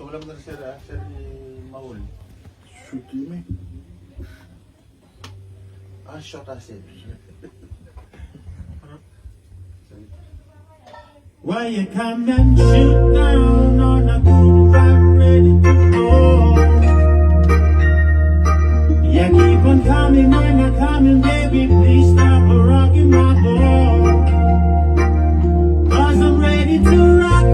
Tulam na sir, sir Maul. Shoot you, man. Shot sir. Why you come and shoot down on a good vibe ready to fall? You keep on coming and I'm coming, baby. Please stop rocking my ball. Cause I'm ready to rock.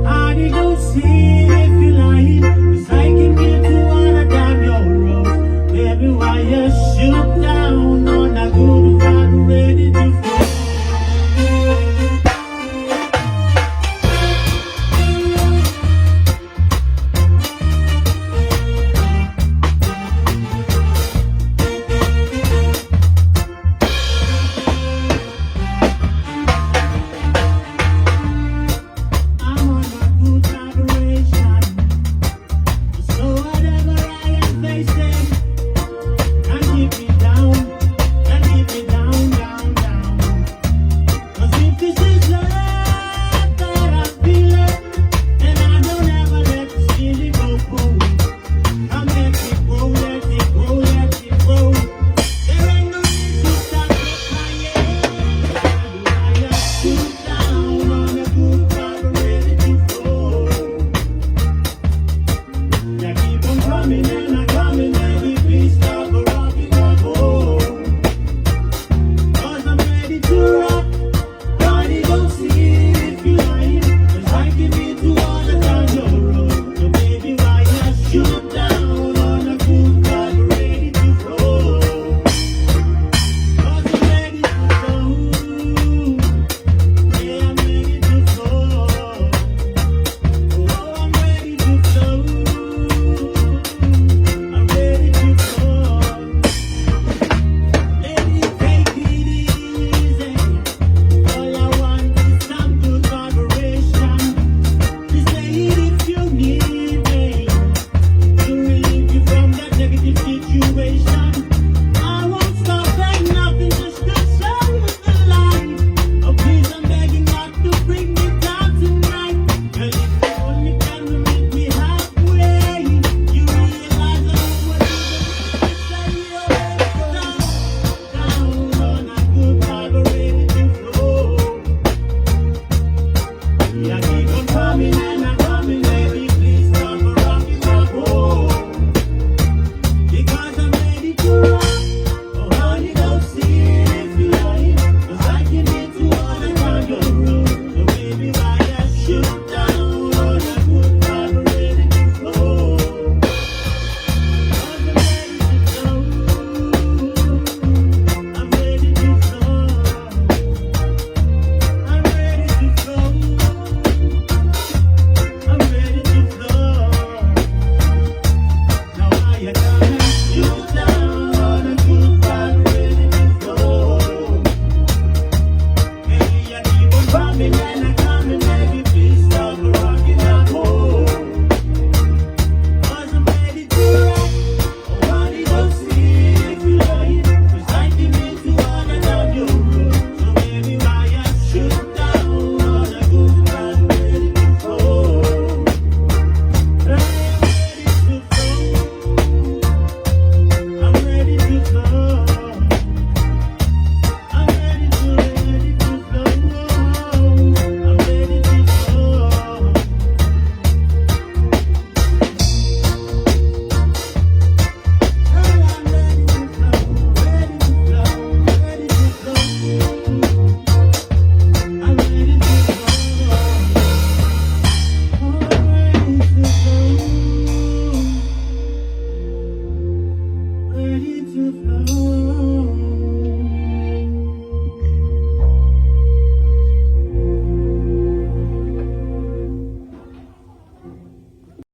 I need to see if you're lying. Cause I can get to wanna down your road. Baby, why you shoot down on a good vibe ready to fall? I'm on a good vibration. So whatever I am facing, can't keep me down, can't keep me down, down, down. 'Cause if this is love that I'm feeling, then I don't ever let this feeling go cool. Come let it grow, let it grow, let it grow. There ain't no need to stop the crying. I just shoot down on a good vibe ready to flow. You keep on coming and I'm coming, baby, please stop rocking my boat. 'Cause I'm ready to rock, body don't see if you're lying. 'Cause I can be to all the down your road. So baby, why you shoot down on a good vibe ready to flow? 'Cause I'm ready to flow. Yeah, I'm ready to flow. Oh, I'm ready to flow. I'm ready to flow. Lady, take it easy. All I want is some good vibration. Just say it if you need me to relieve you from that negative situation. I won't stop saying nothing just to show you the light. Oh, please, I'm begging not to bring me down tonight. Girl, if you only can meet me halfway, you realize I would even say you're down, down on a good vibe ready to flow. Yeah, keep on coming.